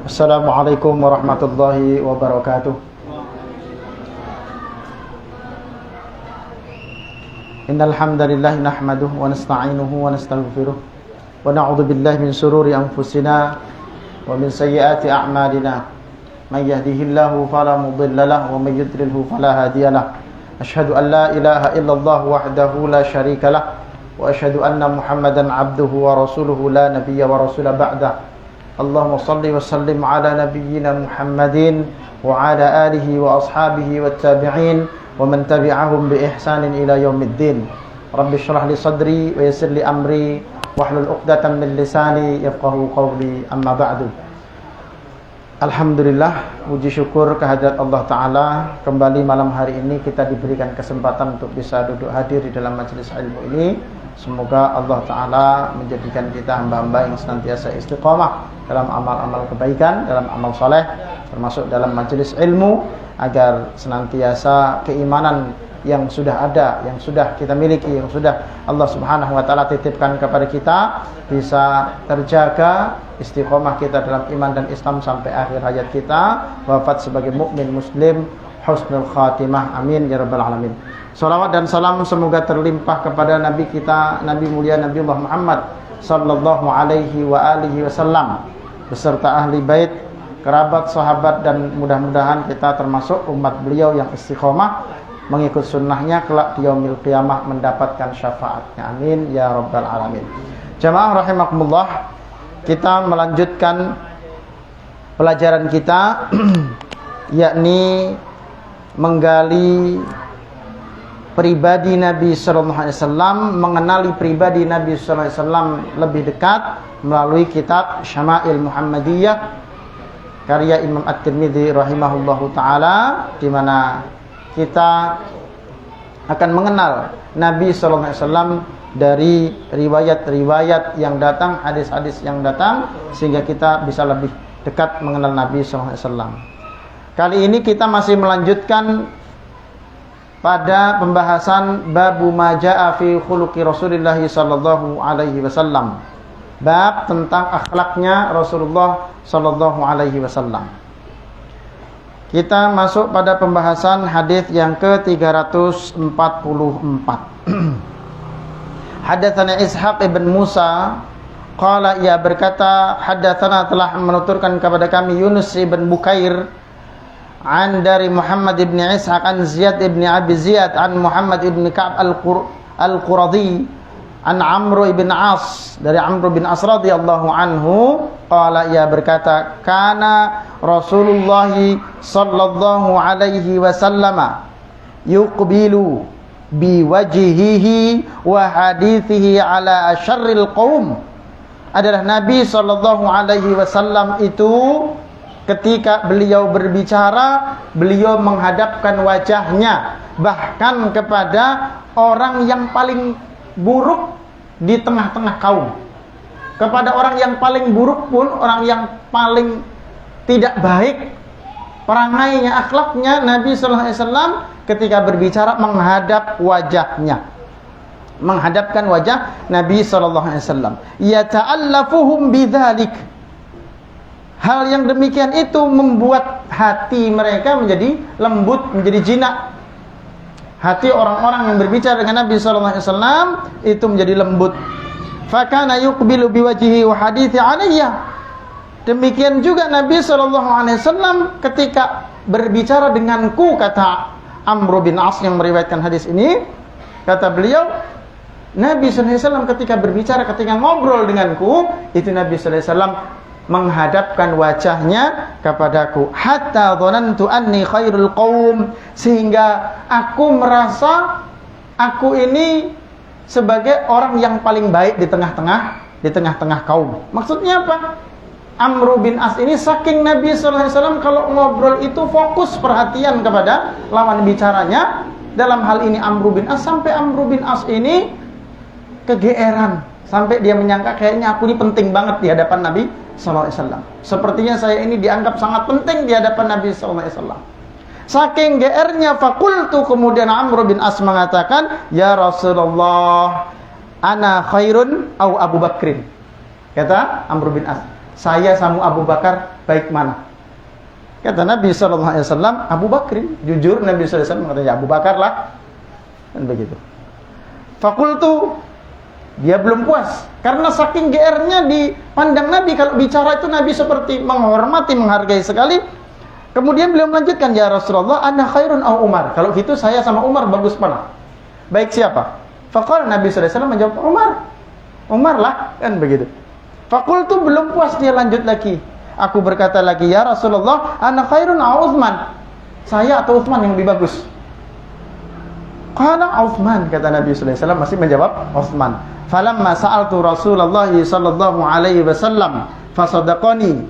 Assalamualaikum warahmatullahi wabarakatuh. Innal hamdalillah nahmaduhu wa nasta'inuhu wa nastaghfiruh wa na'udzu billahi min shururi anfusina wa min sayyiati a'malina. May yahdihillahu fala mudilla lahu wa may yudlilhu fala hadiya lahu. Asyhadu an la ilaha illallah wahdahu la syarika lahu wa asyhadu anna Muhammadan 'abduhu wa rasuluhu la nabiyya wa rasula ba'da. Allahumma salli wa sallim ala nabiyyina Muhammadin wa ala alihi wa ashabihi wat tabi'in wa man tabi'ahum bi ihsanin ila yaumiddin. Rabbi shrah li sadri wa yassir li amri wahlul 'uqdatam min lisani yafqahu qawli, amma ba'du. Alhamdulillah, puji syukur kehadirat Allah Ta'ala. Kembali malam hari ini kita diberikan kesempatan untuk bisa duduk hadir di dalam majelis ilmu ini. Semoga Allah Ta'ala menjadikan kita hamba-hamba yang senantiasa istiqamah dalam amal-amal kebaikan, dalam amal soleh, termasuk dalam majelis ilmu, agar senantiasa keimanan yang sudah ada, yang sudah kita miliki, yang sudah Allah Subhanahu wa Ta'ala titipkan kepada kita, bisa terjaga istiqomah kita dalam iman dan Islam sampai akhir hayat kita, wafat sebagai mukmin muslim, husnul khatimah, amin ya rabbal alamin. Salawat dan salam semoga terlimpah kepada Nabi kita, Nabi mulia Nabi Muhammad sallallahu alaihi wa alihi wasallam, beserta ahli bait, kerabat, sahabat, dan mudah-mudahan kita termasuk umat beliau yang istiqomah mengikut sunnahnya kelak di yaumil qiyamah mendapatkan syafaatnya, amin ya rabbal alamin. Jamaah rahimakumullah, kita melanjutkan pelajaran kita yakni menggali pribadi Nabi sallallahu alaihi wasallam, mengenali pribadi Nabi sallallahu alaihi wasallam lebih dekat melalui kitab Syama'il Muhammadiyah karya Imam At-Tirmidzi rahimahullahu taala, di mana kita akan mengenal Nabi sallallahu alaihi wasallam dari riwayat-riwayat yang datang, hadis-hadis yang datang, sehingga kita bisa lebih dekat mengenal Nabi sallallahu alaihi wasallam. Kali ini kita masih melanjutkan pada pembahasan babu ma jaa fi khuluqi Rasulillah sallallahu alaihi wasallam. Bab tentang akhlaknya Rasulullah sallallahu alaihi wasallam. Kita masuk pada pembahasan hadis yang ke-344. Hadatsana Ishaq ibn Musa qala, ia berkata, hadatsana telah menuturkan kepada kami Yunus ibn Bukair an dari Muhammad ibn Ishaq an Ziyad ibn Abi Ziyad an Muhammad ibn Ka'ab al-Quradi an Amr ibn As dari Amr bin As radhiyallahu anhu qala, ia berkata, kana Rasulullah sallallahu alaihi wasallam yuqbilu bi wajhihi wa hadithihi ala asyarril qaum. Adalah Nabi sallallahu alaihi wasallam itu ketika beliau berbicara, beliau menghadapkan wajahnya bahkan kepada orang yang paling buruk di tengah-tengah kaum. Kepada orang yang paling buruk pun, orang yang paling tidak baik perangainya, akhlaknya, Nabi sallallahu alaihi wasallam ketika berbicara menghadap wajahnya, menghadapkan wajah Nabi sallallahu alaihi wasallam. Yata'allafuhum bidzalik. Hal yang demikian itu membuat hati mereka menjadi lembut, menjadi jinak. Hati orang-orang yang berbicara dengan Nabi sallallahu alaihi wasallam itu menjadi lembut. Fakana yuqbilu biwajhihi wa hadithi alayya. Demikian juga Nabi sallallahu alaihi wasallam ketika berbicara denganku, kata Amr bin As yang meriwayatkan hadis ini, kata beliau, Nabi sallallahu alaihi wasallam ketika berbicara, ketika ngobrol denganku, itu Nabi sallallahu alaihi wasallam menghadapkan wajahnya kepadaku, hatta dhanantu anni khairul qaum, sehingga aku merasa aku ini sebagai orang yang paling baik di tengah-tengah kaum. Maksudnya apa? Amr bin As ini saking Nabi sallallahu alaihi wasallam kalau ngobrol itu fokus perhatian kepada lawan bicaranya. Dalam hal ini Amr bin As, sampai Amr bin As ini kegeeran, sampai dia menyangka kayaknya aku ini penting banget di hadapan Nabi sallallahu alaihi wasallam. Sepertinya saya ini dianggap sangat penting di hadapan Nabi sallallahu alaihi wasallam. Saking GR-nya, fakultu, kemudian Amr bin As mengatakan, ya Rasulullah, ana khairun au Abu Bakrin. Kata Amr bin As, saya sama Abu Bakar baik mana? Kata Nabi SAW, Abu Bakrin. Jujur Nabi SAW mengatakan, Abu Bakar lah. Dan begitu. Fakultu, dia belum puas. Karena saking GR-nya dipandang Nabi, kalau bicara itu Nabi seperti menghormati, menghargai sekali. Kemudian beliau melanjutkan, ya Rasulullah, ana khairun au Umar. Kalau gitu saya sama Umar bagus mana? Baik siapa? Faqala Nabi SAW menjawab, Umar lah. Kan begitu. Fakultu belum puas, dia lanjut lagi. Aku berkata lagi, ya Rasulullah, ana khairun au Uthman. Saya atau Uthman yang lebih bagus? Qala Uthman, kata Nabi SAW masih menjawab Uthman. Falamma sa'altu Rasulullah sallallahu alaihi wasallam fasadaqani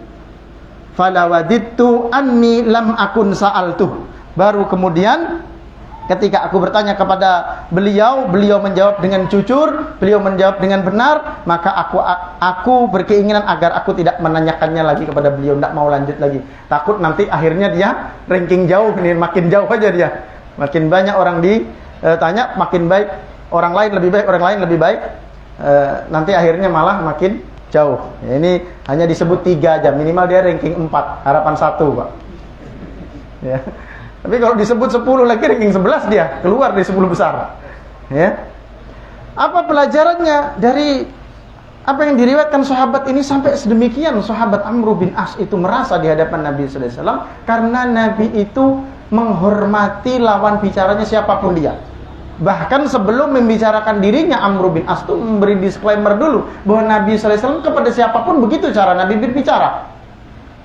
falawadittu anni lam akun sa'altuh. Baru kemudian ketika aku bertanya kepada beliau, beliau menjawab dengan jujur, beliau menjawab dengan benar, maka aku berkeinginan agar aku tidak menanyakannya lagi kepada beliau, tidak mau lanjut lagi. Takut nanti akhirnya dia ranking jauh, ini makin jauh aja dia. Makin banyak orang ditanya, makin baik, orang lain lebih baik, orang lain lebih baik. Nanti akhirnya malah makin jauh. Ya, ini hanya disebut 3 aja, minimal dia ranking 4, harapan 1, Pak. Ya. Tapi kalau disebut 10 lagi, ranking 11 dia keluar dari 10 besar. Ya. Apa pelajarannya dari apa yang diriwayatkan sahabat ini sampai sedemikian? Sahabat Amr bin As itu merasa di hadapan Nabi sallallahu alaihi wasallam karena Nabi itu menghormati lawan bicaranya siapapun dia. Bahkan sebelum membicarakan dirinya, Amr bin As itu memberi disclaimer dulu bahwa Nabi sallallahu alaihi wasallam kepada siapapun begitu cara Nabi berbicara.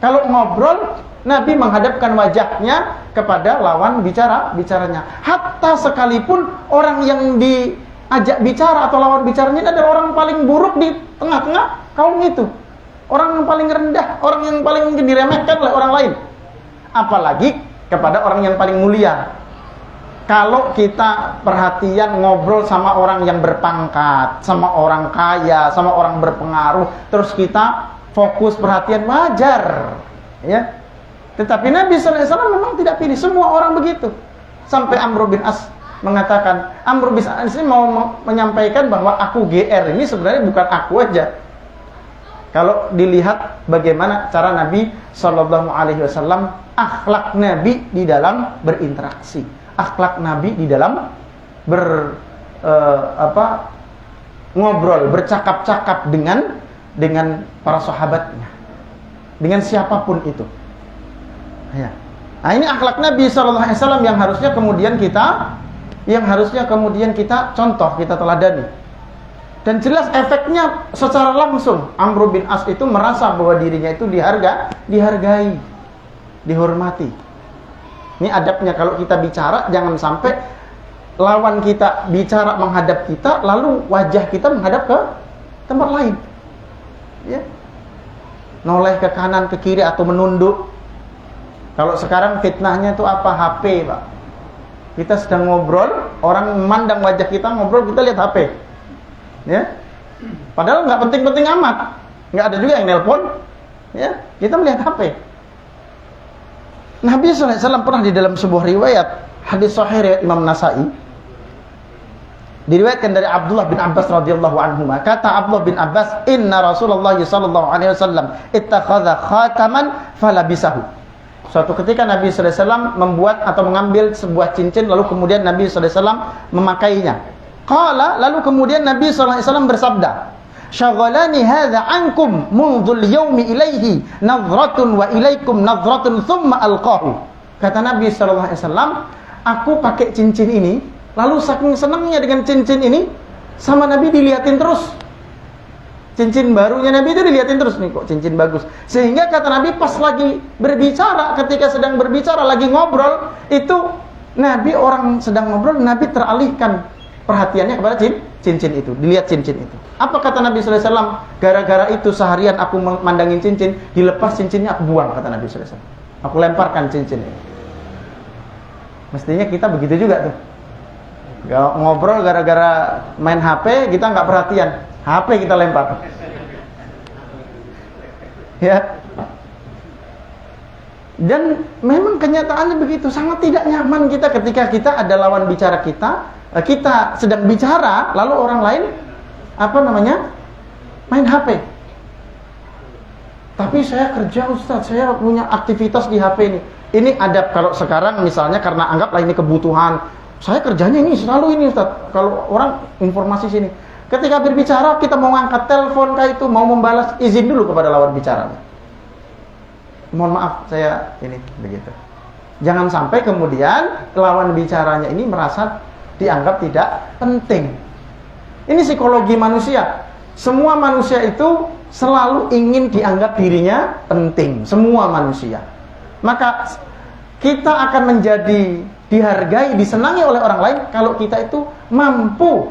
Kalau ngobrol, Nabi menghadapkan wajahnya kepada lawan bicaranya. Hatta sekalipun orang yang diajak bicara atau lawan bicaranya adalah orang paling buruk di tengah-tengah kaum itu. Orang yang paling rendah, orang yang paling mungkin diremehkan oleh orang lain. Apalagi kepada orang yang paling mulia. Kalau kita perhatian ngobrol sama orang yang berpangkat, sama orang kaya, sama orang berpengaruh, terus kita fokus perhatian, wajar, ya. Tetapi Nabi SAW memang tidak pilih, semua orang begitu. Sampai Amr bin As mengatakan, Amr bin As ini mau menyampaikan bahwa aku GR ini sebenarnya bukan aku aja. Kalau dilihat bagaimana cara Nabi SAW, akhlak Nabi di dalam berinteraksi, akhlak Nabi di dalam ngobrol, bercakap-cakap dengan para sahabatnya, dengan siapapun itu. Ya. Nah, ini akhlak Nabi SAW yang harusnya kemudian kita contoh, kita teladani. Dan jelas efeknya secara langsung Amr bin As itu merasa bahwa dirinya itu dihargai, dihormati. Ini adabnya kalau kita bicara, jangan sampai lawan kita bicara menghadap kita, lalu wajah kita menghadap ke tempat lain. Ya. Noleh ke kanan, ke kiri, atau menunduk. Kalau sekarang fitnahnya itu apa? HP, Pak. Kita sedang ngobrol, orang memandang wajah kita ngobrol, kita lihat HP. Ya. Padahal nggak penting-penting amat. Nggak ada juga yang nelpon. Ya. Kita melihat HP. Nabi SAW pernah di dalam sebuah riwayat, hadis sahih riwayat Imam Nasa'i, diriwayatkan dari Abdullah bin Abbas radhiyallahu anhu. Kata Abdullah bin Abbas, "Inna Rasulullah sallallahu alaihi wasallam ittakhadha khataman falabisahu." Suatu ketika Nabi sallallahu alaihi wasallam membuat atau mengambil sebuah cincin, lalu kemudian Nabi sallallahu alaihi wasallam memakainya. Qala, lalu kemudian Nabi sallallahu alaihi wasallam bersabda, "Syaghalani hadza ankum mundhul yaumi ilaihi nadhratun wa ilaikum nadhratun thumma alqahu." Kata Nabi sallallahu alaihi wasallam, aku pakai cincin ini, lalu saking senangnya dengan cincin ini, sama Nabi dilihatin terus. Cincin barunya Nabi itu dilihatin terus, nih kok cincin bagus. Sehingga kata Nabi pas lagi berbicara, ketika sedang berbicara, lagi ngobrol, itu Nabi orang sedang ngobrol, Nabi teralihkan perhatiannya kepada cincin itu, dilihat cincin itu. Apa kata Nabi SAW? Gara-gara itu seharian aku memandangin cincin, dilepas cincinnya aku buang, kata Nabi SAW. Aku lemparkan cincin ini. Mestinya kita begitu juga tuh. Ngobrol gara-gara main HP, kita nggak perhatian, HP kita lempar. Ya. Dan memang kenyataannya begitu, sangat tidak nyaman kita ketika kita ada lawan bicara kita sedang bicara, lalu orang lain main HP. Tapi saya kerja Ustaz, saya punya aktivitas di HP ini. Ini adab kalau sekarang misalnya karena anggaplah ini kebutuhan. Saya kerjanya ini selalu ini Ustaz. Kalau orang informasi sini. Ketika berbicara kita mau ngangkat telepon kayak itu, mau membalas, izin dulu kepada lawan bicara. Mohon maaf saya ini begitu. Jangan sampai kemudian lawan bicaranya ini merasa dianggap tidak penting. Ini psikologi manusia. Semua manusia itu selalu ingin dianggap dirinya penting. Semua manusia. Maka kita akan menjadi dihargai, disenangi oleh orang lain kalau kita itu mampu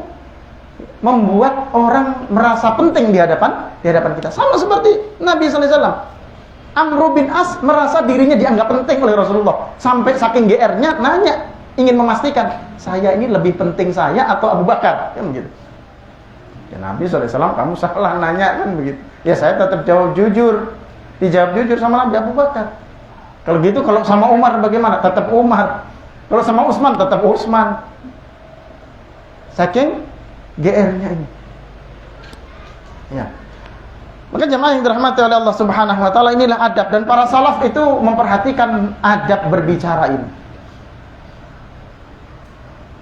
membuat orang merasa penting di hadapan kita. Sama seperti Nabi sallallahu alaihi wasallam. Amr bin As merasa dirinya dianggap penting oleh Rasulullah. Sampai saking GR-nya nanya, ingin memastikan, saya ini lebih penting saya atau Abu Bakar? Kan begitu. Ya Nabi sallallahu alaihi wasallam, kamu salah nanya kan begitu. Ya saya tetap jawab jujur. Dijawab jujur sama Nabi Abu Bakar. Kalau gitu kalau sama Umar bagaimana? Tetap Umar. Kalau sama Utsman tetap Utsman. Saking GR-nya ini. Ya. Maka jemaah yang dirahmati oleh Allah Subhanahu wa taala, inilah adab, dan para salaf itu memperhatikan adab berbicara ini.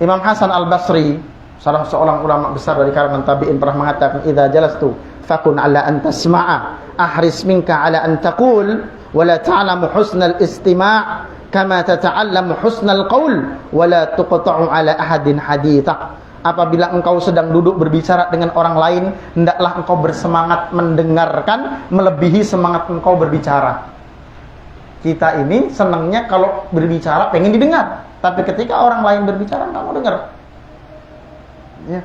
Imam Hasan Al-Basri, salah seorang ulama besar dari kalangan tabi'in, pernah mengatakan, "Idza jalastu fakun ala an tasma'a, ahris minka ala an taqul, wa la ta'lamu husnal istima' kama tata'allamu husnal qaul, wa la tuqta'u ala ahadin haditha." Apabila engkau sedang duduk berbicara dengan orang lain, hendaklah engkau bersemangat mendengarkan melebihi semangat engkau berbicara. Kita ini senangnya kalau berbicara pengen didengar, tapi ketika orang lain berbicara enggak mau dengar. Ya.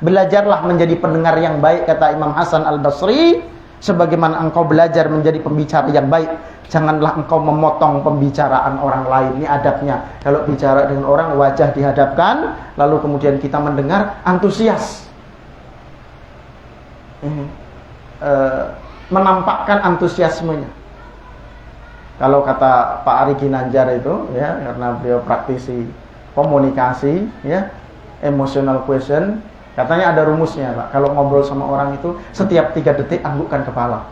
Belajarlah menjadi pendengar yang baik, kata Imam Hasan Al-Basri, sebagaimana engkau belajar menjadi pembicara yang baik. Janganlah engkau memotong pembicaraan orang lain. Ini adabnya. Kalau bicara dengan orang, wajah dihadapkan, lalu kemudian kita mendengar, antusias. Menampakkan antusiasmenya. Kalau kata Pak Ari Ginanjar itu, ya, karena beliau praktisi komunikasi, ya, emotional question, katanya ada rumusnya, Pak. Kalau ngobrol sama orang itu, setiap 3 detik anggukkan kepala.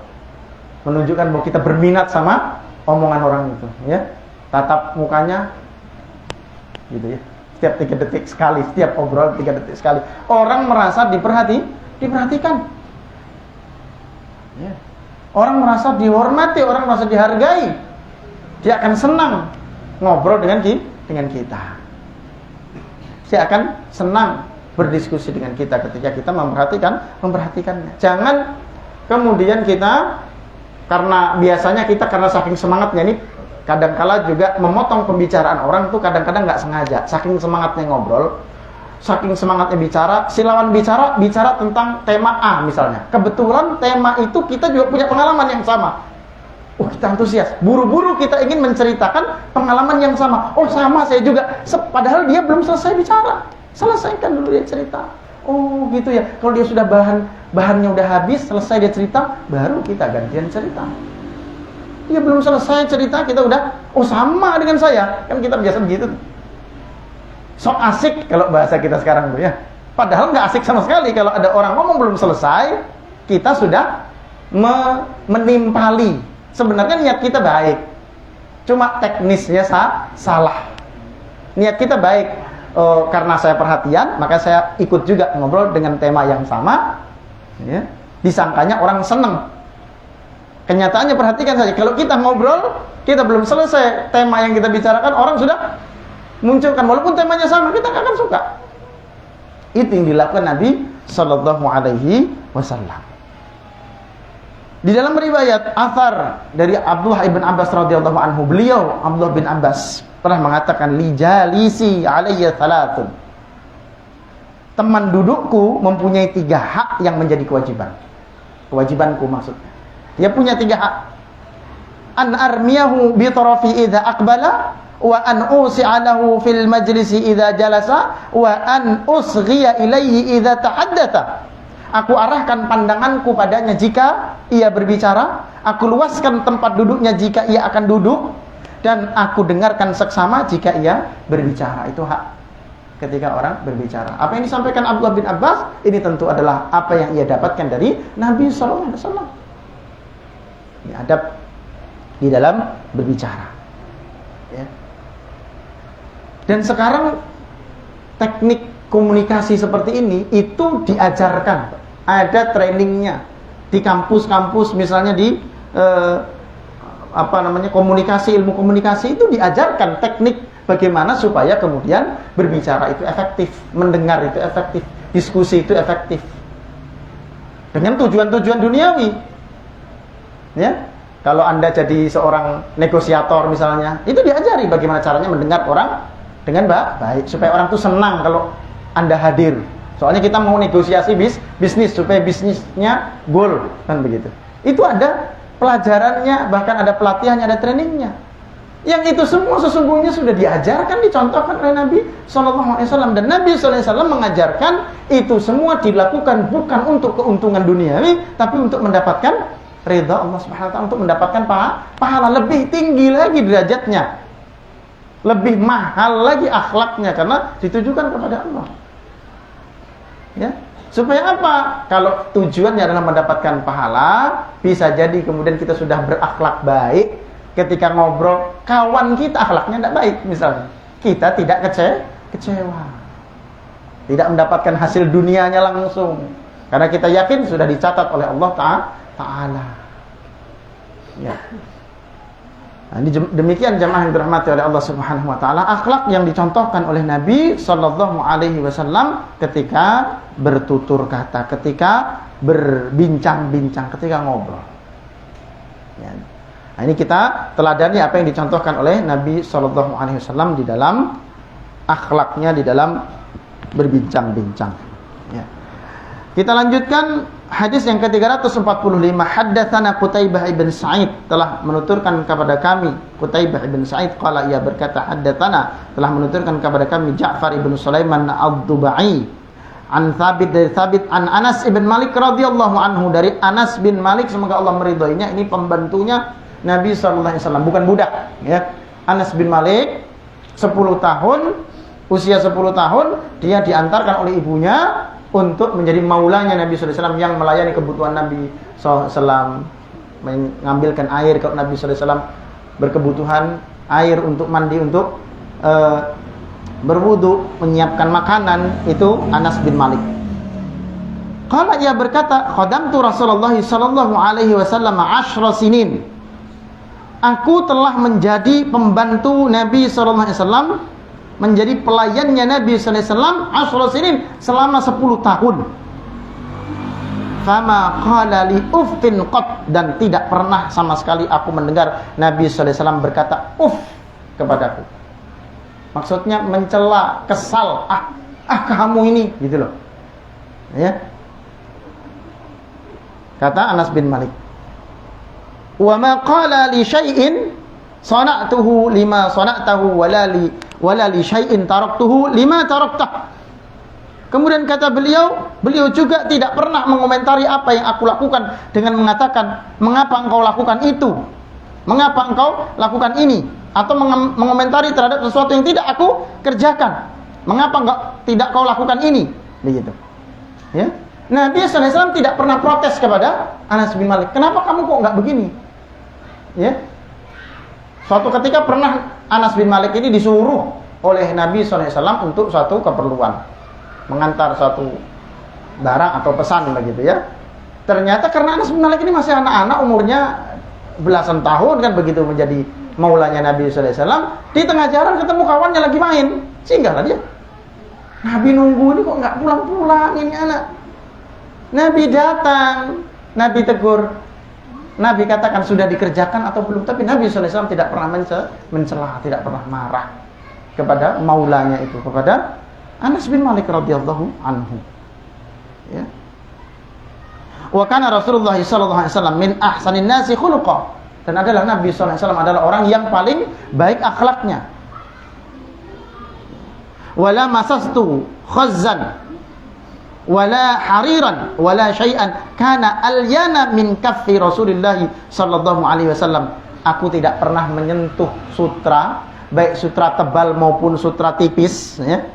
Menunjukkan bahwa kita berminat sama omongan orang itu, ya. Tatap mukanya gitu ya. Setiap 3 detik sekali, setiap obrol 3 detik sekali. Orang merasa diperhatikan. Ya. Orang merasa dihormati, orang merasa dihargai. Dia akan senang ngobrol dengan kita. Dia akan senang berdiskusi dengan kita ketika kita memperhatikannya. Jangan kemudian kita, karena biasanya kita karena saking semangatnya ini, kadangkala juga memotong pembicaraan orang tuh kadang-kadang nggak sengaja. Saking semangatnya ngobrol, saking semangatnya bicara, si lawan bicara tentang tema A misalnya. Kebetulan tema itu kita juga punya pengalaman yang sama. Kita antusias. Buru-buru kita ingin menceritakan pengalaman yang sama. Oh sama, saya juga. Padahal dia belum selesai bicara. Selesaikan dulu dia cerita. Oh gitu ya. Kalau dia sudah bahannya udah habis, selesai dia cerita, baru kita gantian cerita. Dia belum selesai cerita, kita udah, oh sama dengan saya. Kan kita biasa begitu. Sok asik kalau bahasa kita sekarang tuh ya. Padahal nggak asik sama sekali kalau ada orang ngomong belum selesai, kita sudah menimpali. Sebenarnya niat kita baik, cuma teknisnya salah. Niat kita baik, karena saya perhatian, maka saya ikut juga ngobrol dengan tema yang sama. Ya. Disangkanya orang seneng. Kenyataannya perhatikan saja, kalau kita ngobrol, kita belum selesai tema yang kita bicarakan, orang sudah munculkan, walaupun temanya sama, kita nggak akan suka. Itu yang dilakukan Nabi Sallallahu Alaihi Wasallam. Di dalam riwayat athar dari Abdullah ibn Abbas radhiyallahu anhu, beliau Abdullah bin Abbas pernah mengatakan, li jalisi alayya thalathun. Teman dudukku mempunyai 3 hak yang menjadi kewajiban. Kewajibanku maksudnya. Dia punya 3 hak. An armiyahu bi tarafi idza aqbala, wa an usi'alahu fil majlisi idza jalasa, wa an usghiya ilayhi idza tahaddatha. Aku arahkan pandanganku padanya jika ia berbicara, aku luaskan tempat duduknya jika ia akan duduk, dan aku dengarkan seksama jika ia berbicara. Itu hak ketika orang berbicara. Apa yang disampaikan Abdullah bin Abbas ini tentu adalah apa yang ia dapatkan dari Nabi SAW. Ini adab di dalam berbicara. Ya. Dan sekarang teknik komunikasi seperti ini itu diajarkan, ada trainingnya di kampus-kampus, misalnya di komunikasi, ilmu komunikasi itu diajarkan teknik bagaimana supaya kemudian berbicara itu efektif, mendengar itu efektif, diskusi itu efektif dengan tujuan-tujuan duniawi. Ya, kalau Anda jadi seorang negosiator misalnya, itu diajari bagaimana caranya mendengar orang dengan baik supaya orang itu senang kalau Anda hadir. Soalnya kita mau negosiasi bisnis supaya bisnisnya goal, kan begitu. Itu ada pelajarannya, bahkan ada pelatihannya, ada trainingnya. Yang itu semua sesungguhnya sudah diajarkan, dicontohkan oleh Nabi SAW. Dan Nabi SAW mengajarkan itu semua dilakukan bukan untuk keuntungan duniawi, tapi untuk mendapatkan ridha Allah Subhanahu wa taala, untuk mendapatkan pahala lebih tinggi lagi derajatnya, lebih mahal lagi akhlaknya karena ditujukan kepada Allah. Ya, supaya apa? Kalau tujuannya adalah mendapatkan pahala, bisa jadi kemudian kita sudah berakhlak baik, ketika ngobrol kawan kita akhlaknya tidak baik misalnya, kita tidak kecewa, tidak mendapatkan hasil dunianya langsung, karena kita yakin sudah dicatat oleh Allah Ta'ala. Ya. Nah, demikian jemaah yang dirahmati oleh Allah Subhanahu wa taala, akhlak yang dicontohkan oleh Nabi sallallahu alaihi wasallam ketika bertutur kata, ketika berbincang-bincang, ketika ngobrol. Ya. Nah, ini kita teladani apa yang dicontohkan oleh Nabi sallallahu alaihi wasallam di dalam akhlaknya, di dalam berbincang-bincang. Ya. Kita lanjutkan hadis yang ke-345. Haddatsana Qutaibah ibn Sa'id, telah menuturkan kepada kami Qutaibah ibn Sa'id, qala, ia berkata, haddatsana, telah menuturkan kepada kami Ja'far ibn Sulaiman ad-Dubai an Thabit, dari Thabit, an Anas ibn Malik radhiyallahu anhu, dari Anas bin Malik, semoga Allah meridhoinya. Ini pembantunya Nabi sallallahu alaihi wasallam, bukan budak, ya. Anas bin Malik 10 tahun, usia 10 tahun dia diantarkan oleh ibunya untuk menjadi maulanya Nabi sallallahu alaihi wasallam, yang melayani kebutuhan Nabi sallallahu alaihi wasallam, mengambilkan air kalau Nabi sallallahu alaihi wasallam berkebutuhan air untuk mandi, untuk berwudu, menyiapkan makanan, itu Anas bin Malik. Qala, ia berkata, khadamtu Rasulullah sallallahu alaihi wasallam 10 sinin. Aku telah menjadi pembantu Nabi sallallahu alaihi wasallam, menjadi pelayannya Nabi sallallahu alaihi wasallam 10 sinin, selama 10 tahun. Fama qala li uffin qat, dan tidak pernah sama sekali aku mendengar Nabi sallallahu alaihi wasallam berkata uff kepadaku. Maksudnya mencela, kesal, kamu ini, gitu loh. Ya. Kata Anas bin Malik, wa ma qala li syai'in sana'tuhu lima sana'tahu wala li syai'in taraktuhu lima taraktah. Kemudian kata beliau juga tidak pernah mengomentari apa yang aku lakukan dengan mengatakan, mengapa engkau lakukan itu, mengapa engkau lakukan ini, atau mengomentari terhadap sesuatu yang tidak aku kerjakan, mengapa tidak kau lakukan ini, begitu. Ya. Nabi sallallahu alaihi wasallam tidak pernah protes kepada Anas bin Malik, kenapa kamu kok enggak begini? Ya. Suatu ketika pernah Anas bin Malik ini disuruh oleh Nabi sallallahu alaihi wasallam untuk suatu keperluan, mengantar suatu barang atau pesan, begitu ya. Ternyata karena Anas bin Malik ini masih anak-anak, umurnya belasan tahun, kan begitu, menjadi maulanya Nabi sallallahu alaihi wasallam, di tengah jalan ketemu kawannya lagi main, singgahlah dia. Nabi nunggu, ini kok enggak pulang-pulang ini anak. Nabi datang, Nabi tegur, Nabi katakan sudah dikerjakan atau belum, tapi Nabi sallallahu alaihi wasallam tidak pernah mencela, tidak pernah marah kepada maulanya itu, kepada Anas bin Malik radhiyallahu anhu. Ya. Wa kana Rasulullah sallallahu alaihi wasallam min ahsanin nasi khuluqa, dan adalah Nabi sallallahu alaihi wasallam adalah orang yang paling baik akhlaknya. Wala masastu khazzan wala hariran wala syai'an kana alyana min kaffi Rasulillah sallallahu alaihi wasallam. Aku tidak pernah menyentuh sutra, baik sutra tebal maupun sutra tipis, ya.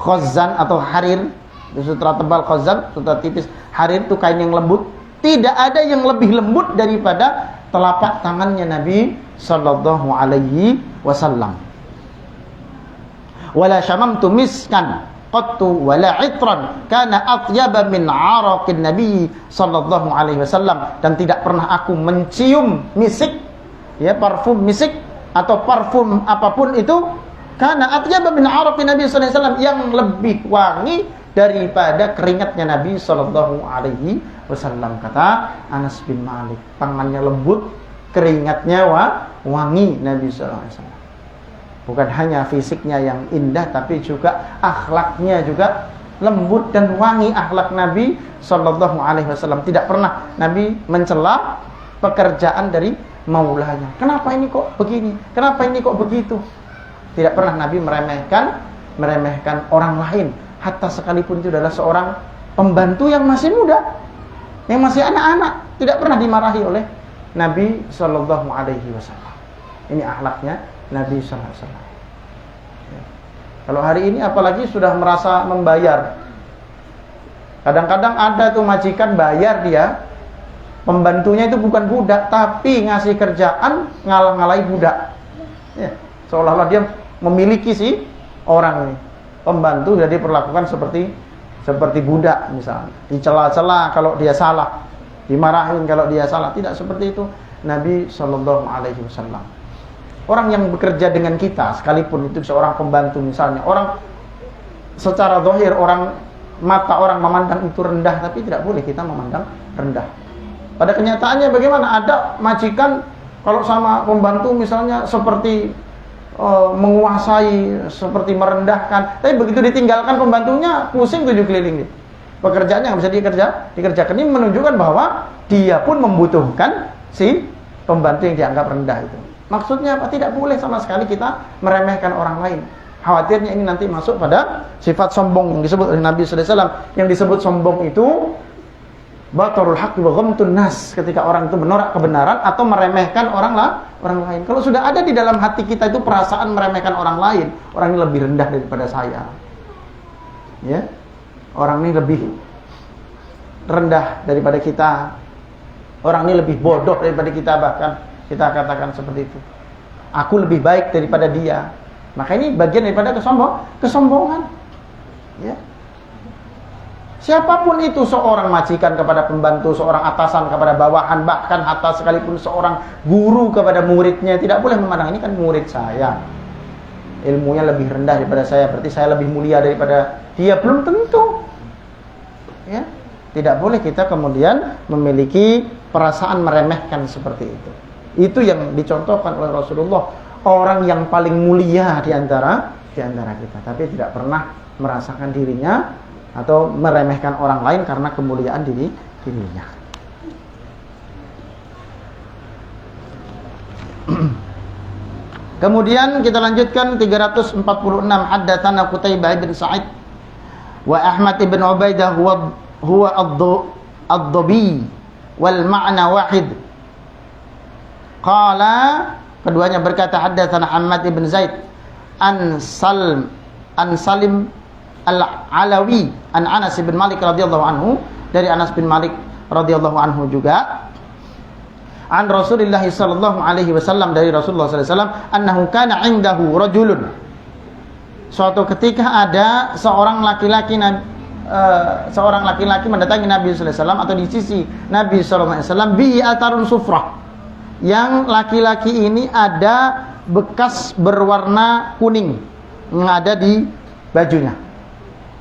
Khazzan atau harir, sutra tebal khazzan, sutra tipis harir, itu kain yang lembut. Tidak ada yang lebih lembut daripada telapak tangannya Nabi sallallahu alaihi wasallam. Wala syamamtu miskan qattu wala itran kana atyaba min araqin Nabi sallallahu alaihi wasallam, dan tidak pernah aku mencium misik, ya, parfum misik atau parfum apapun itu, kana atyaba min araqin Nabi sallallahu alaihi wasallam, yang lebih wangi daripada keringatnya Nabi sallallahu alaihi wasallam. Kata Anas bin Malik, tangannya lembut, keringatnya wangi Nabi sallallahu alaihi wasallam. Bukan hanya fisiknya yang indah, tapi juga akhlaknya juga lembut dan wangi akhlak Nabi sallallahu alaihi wasallam. Tidak pernah Nabi mencela pekerjaan dari maulanya. Kenapa ini kok begini? Kenapa ini kok begitu? Tidak pernah Nabi meremehkan orang lain, hatta sekalipun itu adalah seorang pembantu yang masih muda, yang masih anak-anak, tidak pernah dimarahi oleh Nabi sallallahu alaihi wasallam. Ini akhlaknya Nabi sallallahu alaihi wasallam. Ya. Kalau hari ini apalagi sudah merasa membayar. Kadang-kadang ada tuh majikan bayar dia, pembantunya itu bukan budak, tapi ngasih kerjaan ngalah-ngalahi budak. Ya. Seolah-olah dia memiliki si orang ini. Pembantu jadi diperlakukan seperti budak misalnya. Dicela-cela kalau dia salah, dimarahin kalau dia salah. Tidak seperti itu Nabi sallallahu alaihi wasallam. Orang yang bekerja dengan kita, sekalipun itu seorang pembantu misalnya, orang secara zahir, mata orang memandang itu rendah, tapi tidak boleh kita memandang rendah. Pada kenyataannya bagaimana? Ada majikan kalau sama pembantu misalnya seperti menguasai, seperti merendahkan, tapi begitu ditinggalkan pembantunya, pusing 7 keliling dia. Pekerjaannya nggak bisa dikerjakan. Ini menunjukkan bahwa dia pun membutuhkan si pembantu yang dianggap rendah itu. Maksudnya apa? Tidak boleh sama sekali kita meremehkan orang lain. Khawatirnya ini nanti masuk pada sifat sombong yang disebut oleh Nabi sallallahu alaihi wasallam. Yang disebut sombong itu batarul haqqi wa ghamtun nas, ketika orang itu menolak kebenaran atau meremehkan orang lain. Kalau sudah ada di dalam hati kita itu perasaan meremehkan orang lain, orang ini lebih rendah daripada saya, ya, orang ini lebih rendah daripada kita, orang ini lebih bodoh daripada kita, bahkan kita katakan seperti itu, aku lebih baik daripada dia, maka ini bagian daripada kesombongan, ya. Siapapun itu, seorang majikan kepada pembantu, seorang atasan kepada bawahan, bahkan hatta sekalipun seorang guru kepada muridnya, tidak boleh memandang ini kan murid saya, ilmunya lebih rendah daripada saya, berarti saya lebih mulia daripada dia. Belum tentu, ya. Tidak boleh kita kemudian memiliki perasaan meremehkan seperti itu. Itu yang dicontohkan oleh Rasulullah, orang yang paling mulia di antara kita, tapi tidak pernah merasakan dirinya atau meremehkan orang lain karena kemuliaan dirinya. Kemudian kita lanjutkan 346. Haddatsana Qutaibah bin Sa'id wa Ahmad ibn Ubaidah huwa ad-Dhabi wal ma'na wahid. Qala, keduanya berkata, haddatsana Ahmad ibn Zaid an Salim al-Alawi an Anas bin Malik radhiyallahu anhu, dari Anas bin Malik radhiyallahu anhu juga, an Rasulullah sallallahu alaihi wasallam, dari Rasulullah sallallahu alaihi wasallam, annahu kana indahu rajulun, suatu ketika ada seorang laki-laki mendatangi Nabi sallallahu alaihi wasallam, atau di sisi Nabi sallallahu alaihi wasallam, bi atarun sufrah, yang laki-laki ini ada bekas berwarna kuning yang ada di bajunya,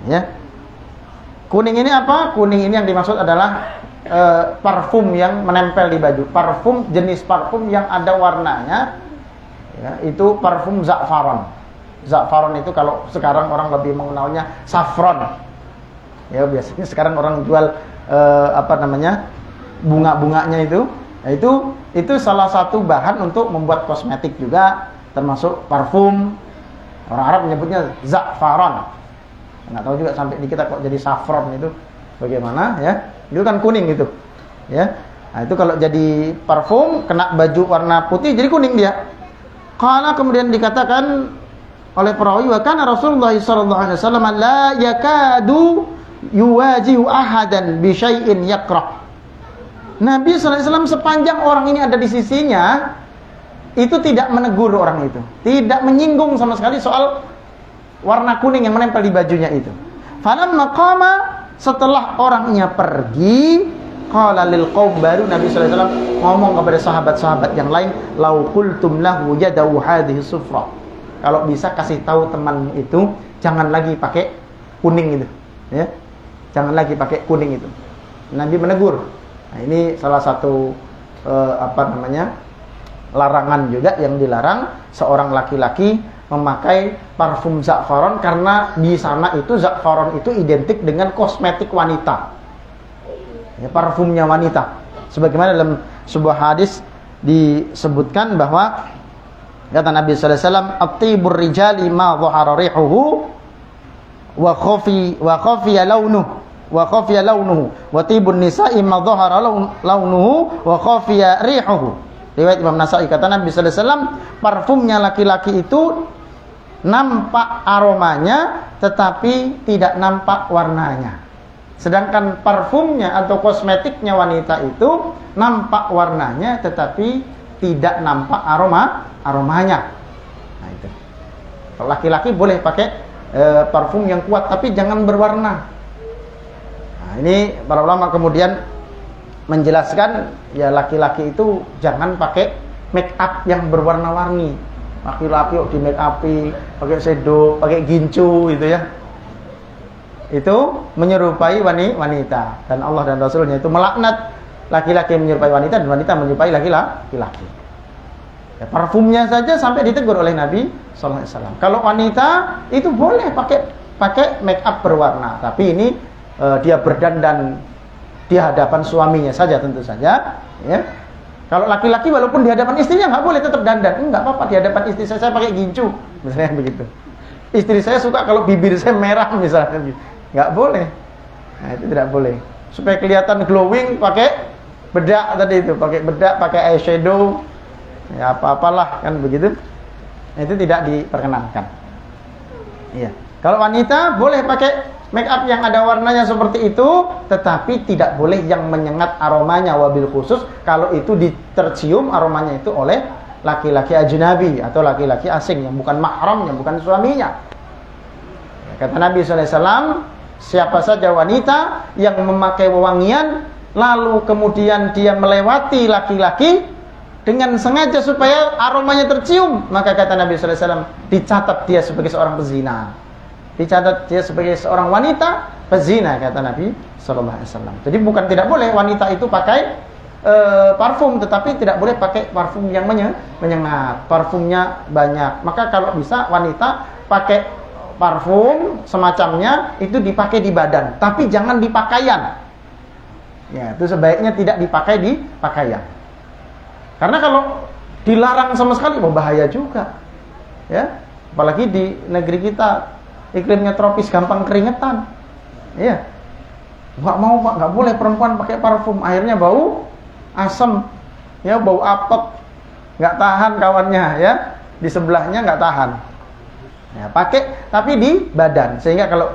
ya. Kuning ini apa? Kuning ini yang dimaksud adalah parfum yang menempel di baju, parfum, jenis parfum yang ada warnanya, ya, itu parfum za'faron. Za'faron itu kalau sekarang orang lebih mengenalnya saffron, ya. Biasanya sekarang orang jual bunga-bunganya itu. Nah, itu salah satu bahan untuk membuat kosmetik juga, termasuk parfum. Orang Arab menyebutnya za'faron. Nggak tahu juga sampai di kita kok jadi saffron itu bagaimana, ya. Itu kan kuning gitu, ya. Nah, itu kalau jadi parfum kena baju warna putih jadi kuning dia. Qala, kemudian dikatakan oleh perawi, wa kana Rasulullah sallallahu alaihi wasallam la yakadu yuwajihu ahadan bi syai'in yakrah. Nabi SAW sepanjang orang ini ada di sisinya, itu tidak menegur orang itu, tidak menyinggung sama sekali soal warna kuning yang menempel di bajunya itu. Falamma qama, setelah orangnya pergi, qala lil qaum, baru Nabi SAW ngomong kepada sahabat-sahabat yang lain, lau qultum lahu yadahu hadhihi sufra, kalau bisa kasih tahu teman itu jangan lagi pakai kuning itu, ya, jangan lagi pakai kuning itu. Nabi menegur. Nah, ini salah satu larangan juga yang dilarang seorang laki-laki memakai parfum za'faron, karena di sana itu za'faron itu identik dengan kosmetik wanita, ya, parfumnya wanita. Sebagaimana dalam sebuah hadis disebutkan bahwa kata Nabi sallallahu alaihi wasallam, at-tibur rijali ma dhahara rihuhu wa khafiya launuhu wa khafiya launuhu wa tibun nisa'i ma dhahara launuhu wa khafiya rihuhu. Riwayat Imam Nasa'i, kata Nabi sallallahu alaihi wasallam, parfumnya laki-laki itu nampak aromanya tetapi tidak nampak warnanya. Sedangkan parfumnya atau kosmetiknya wanita itu nampak warnanya tetapi tidak nampak aromanya. Nah itu. Kalau laki-laki boleh pakai parfum yang kuat tapi jangan berwarna. Nah, ini para ulama kemudian menjelaskan, ya laki-laki itu jangan pakai make up yang berwarna-warni. Laki-laki di make up-i, pakai shadow, pakai gincu gitu ya. Itu menyerupai wanita, dan Allah dan Rasulnya itu melaknat laki-laki menyerupai wanita dan wanita menyerupai laki-laki. Ya, parfumnya saja sampai ditegur oleh Nabi sallallahu alaihi wasallam. Kalau wanita itu boleh pakai make up berwarna, tapi ini dia berdandan di hadapan suaminya saja tentu saja, ya. Kalau laki-laki walaupun di hadapan istrinya nggak boleh tetap dandan. Enggak apa-apa, di hadapan istri saya pakai gincu, misalnya begitu. Istri saya suka kalau bibir saya merah misalnya, nggak boleh. Nah, itu tidak boleh. Supaya kelihatan glowing pakai bedak tadi itu, pakai bedak, pakai eyeshadow, ya apa-apalah kan begitu. Nah, itu tidak diperkenankan. Iya. Kalau wanita boleh pakai make up yang ada warnanya seperti itu, tetapi tidak boleh yang menyengat aromanya, wabil khusus kalau itu tercium aromanya itu oleh laki-laki ajnabi atau laki-laki asing yang bukan mahramnya, bukan suaminya. Kata Nabi SAW, siapa saja wanita yang memakai wewangian lalu kemudian dia melewati laki-laki dengan sengaja supaya aromanya tercium, maka kata Nabi SAW, dicatat dia sebagai seorang pezina. Dicatat dia sebagai seorang wanita pezina, kata Nabi sallallahu alaihi wasallam. Jadi bukan tidak boleh wanita itu pakai parfum, tetapi tidak boleh pakai parfum yang menyengat, parfumnya banyak. Maka kalau bisa wanita pakai parfum semacamnya itu dipakai di badan, tapi jangan di pakaian. Ya, itu sebaiknya tidak dipakai di pakaian. Karena kalau dilarang sama sekali bahaya juga. Ya, apalagi di negeri kita iklimnya tropis, gampang keringetan. Iya. Nggak mau Pak, nggak boleh perempuan pakai parfum. Akhirnya bau asam, ya bau apek, nggak tahan kawannya, ya di sebelahnya nggak tahan. Ya, pakai tapi di badan, sehingga kalau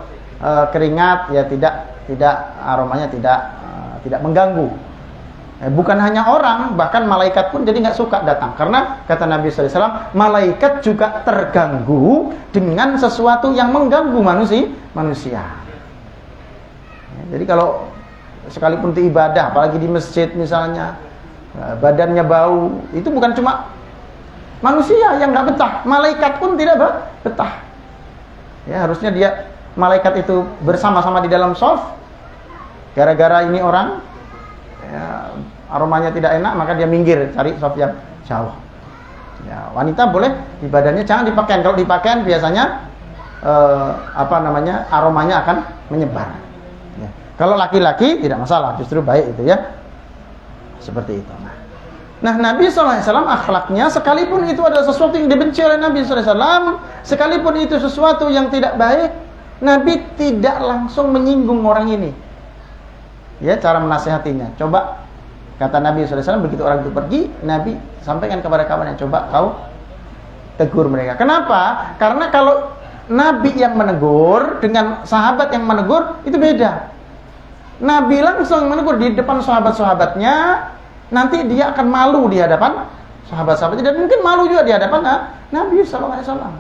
keringat ya tidak aromanya tidak mengganggu. Bukan hanya orang, bahkan malaikat pun jadi nggak suka datang, karena kata Nabi SAW, malaikat juga terganggu dengan sesuatu yang mengganggu manusia. Ya, jadi kalau sekalipun itu ibadah, apalagi di masjid misalnya, badannya bau, itu bukan cuma manusia yang nggak betah, malaikat pun tidak betah. Ya, harusnya malaikat itu bersama-sama di dalam shaf. Gara-gara ini orang ya, aromanya tidak enak, maka dia minggir cari shaf yang jauh. Ya, wanita boleh di badannya, jangan di pakaian. Kalau di pakaian biasanya aromanya akan menyebar. Ya. Kalau laki-laki tidak masalah, justru baik itu ya. Seperti itu. Nah, Nabi SAW akhlaknya, sekalipun itu adalah sesuatu yang dibenci oleh Nabi SAW, sekalipun itu sesuatu yang tidak baik, Nabi tidak langsung menyinggung orang ini. Ya, cara menasihatinya. Coba, kata Nabi SAW, begitu orang itu pergi, Nabi sampaikan kepada kawannya, coba kau tegur mereka. Kenapa? Karena kalau Nabi yang menegur dengan sahabat yang menegur, itu beda. Nabi langsung menegur di depan sahabat-sahabatnya. Nanti dia akan malu di hadapan sahabat-sahabatnya dan mungkin malu juga di hadapan Nabi sallallahu alaihi wasallam.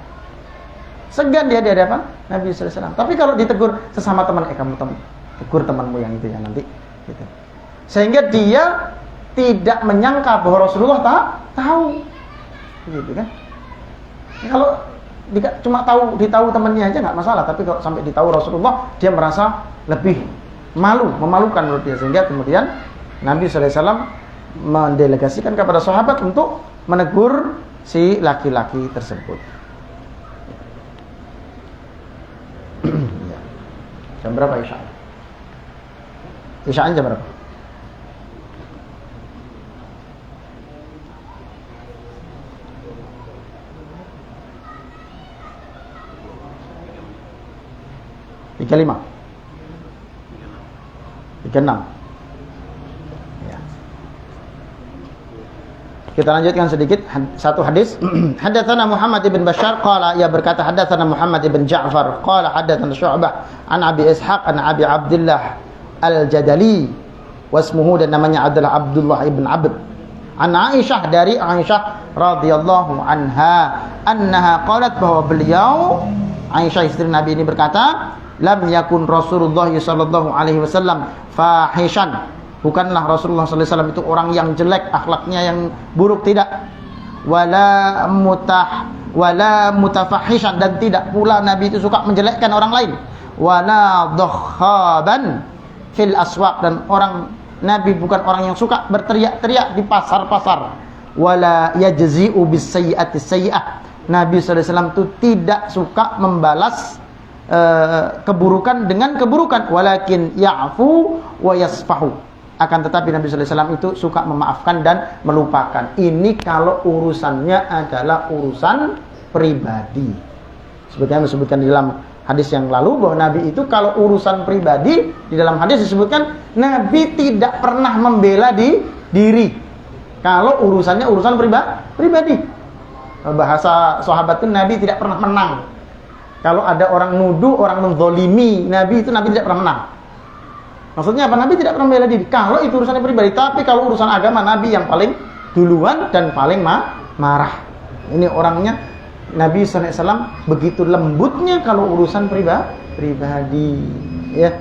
Segan dia di hadapan Nabi sallallahu alaihi wasallam. Tapi kalau ditegur sesama teman, kamu tegur temanmu yang itu ya nanti gitu. Sehingga dia tidak menyangka bahwa Rasulullah tahu. Gitu kan? Kalau cuma ditahu temannya aja nggak masalah, tapi kalau sampai ditahu Rasulullah, dia merasa lebih memalukan menurut dia, sehingga kemudian Nabi sallallahu alaihi wasallam mendelegasikan kepada sahabat untuk menegur si laki-laki tersebut. Jam berapa Isya? Isya'an jam berapa? Tiga 5 3:06. Ya. Kita lanjutkan sedikit satu hadis. Hadatsana Muhammad ibn Bashar qala, ia berkata hadatsana Muhammad ibn Ja'far qala hadatsana Syu'bah an Abi Ishaq an Abi Abdullah Al-Jadali wasmuhu, dan namanya adalah Abdullah ibn Abd, an Aisyah, dari Aisyah radhiyallahu anha, annaha qalat, bahwa beliau Aisyah istri Nabi ini berkata, lam yakun Rasulullah sallallahu alaihi wasallam fahishan, bukanlah Rasulullah sallallahu alaihi wasallam itu orang yang jelek akhlaknya, yang buruk, tidak, wala mutafahishan, dan tidak pula Nabi itu suka menjelekkan orang lain, wala dhakhaban fil aswaq, dan Nabi bukan orang yang suka berteriak-teriak di pasar-pasar, wala yajzi'u bis sayyi'ati sayyi'ah, Nabi sallallahu alaihi wasallam itu tidak suka membalas keburukan dengan keburukan, walakin ya'fu wa yasfahu, akan tetapi Nabi sallallahu alaihi wasallam itu suka memaafkan dan melupakan. Ini kalau urusannya adalah urusan pribadi. Sebagaimana disebutkan di dalam hadis yang lalu, bahwa Nabi itu kalau urusan pribadi, di dalam hadis disebutkan Nabi tidak pernah membela diri. Kalau urusannya urusan pribadi. Bahasa sahabat itu Nabi tidak pernah menang. Kalau ada orang nuduh, orang menzolimi Nabi, itu Nabi tidak pernah menang. Maksudnya apa? Nabi tidak pernah membela diri kalau itu urusannya pribadi. Tapi kalau urusan agama, Nabi yang paling duluan dan paling marah. Ini orangnya, Nabi SAW begitu lembutnya kalau urusan pribadi, ya.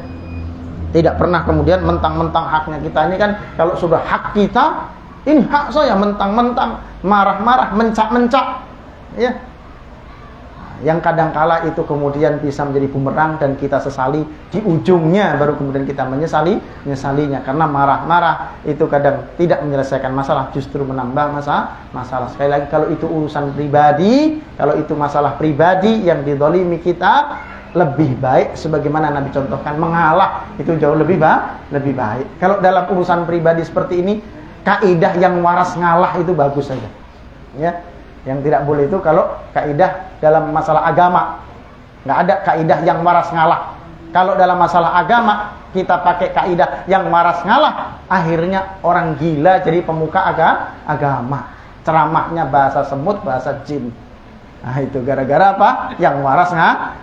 Tidak pernah kemudian mentang-mentang haknya kita. Ini kan kalau sudah hak kita, ini hak saya, mentang-mentang marah-marah, mencak-mencak, ya. Yang kadangkala itu kemudian bisa menjadi bumerang dan kita sesali di ujungnya, baru kemudian kita menyesalinya, karena marah-marah itu kadang tidak menyelesaikan masalah, justru menambah masalah. Sekali lagi, kalau itu urusan pribadi, kalau itu masalah pribadi yang dizalimi kita, lebih baik sebagaimana Nabi contohkan, mengalah itu jauh lebih baik. Kalau dalam urusan pribadi seperti ini, kaidah yang waras ngalah itu bagus saja, ya. Yang tidak boleh itu kalau kaidah dalam masalah agama, nggak ada kaidah yang waras ngalah. Kalau dalam masalah agama kita pakai kaidah yang waras ngalah, akhirnya orang gila jadi pemuka agama. Ceramahnya bahasa semut, bahasa jin. Nah itu gara-gara apa? Yang waras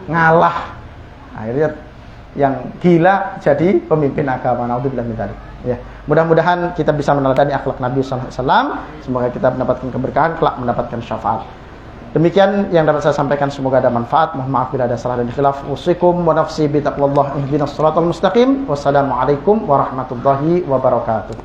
ngalah. Akhirnya yang gila jadi pemimpin agama. Naudzubillah min dzalik. Ya, mudah-mudahan kita bisa meneladani akhlak Nabi sallallahu alaihi wasallam. Semoga kita mendapatkan keberkahan, kelak mendapatkan syafaat. Demikian yang dapat saya sampaikan, semoga ada manfaat. Mohon maaf bila ada salah dan khilaf. Usikum wa nafsi bi taqwallah, ihdinas shiratal mustaqim. Wassalamualaikum warahmatullahi wabarakatuh.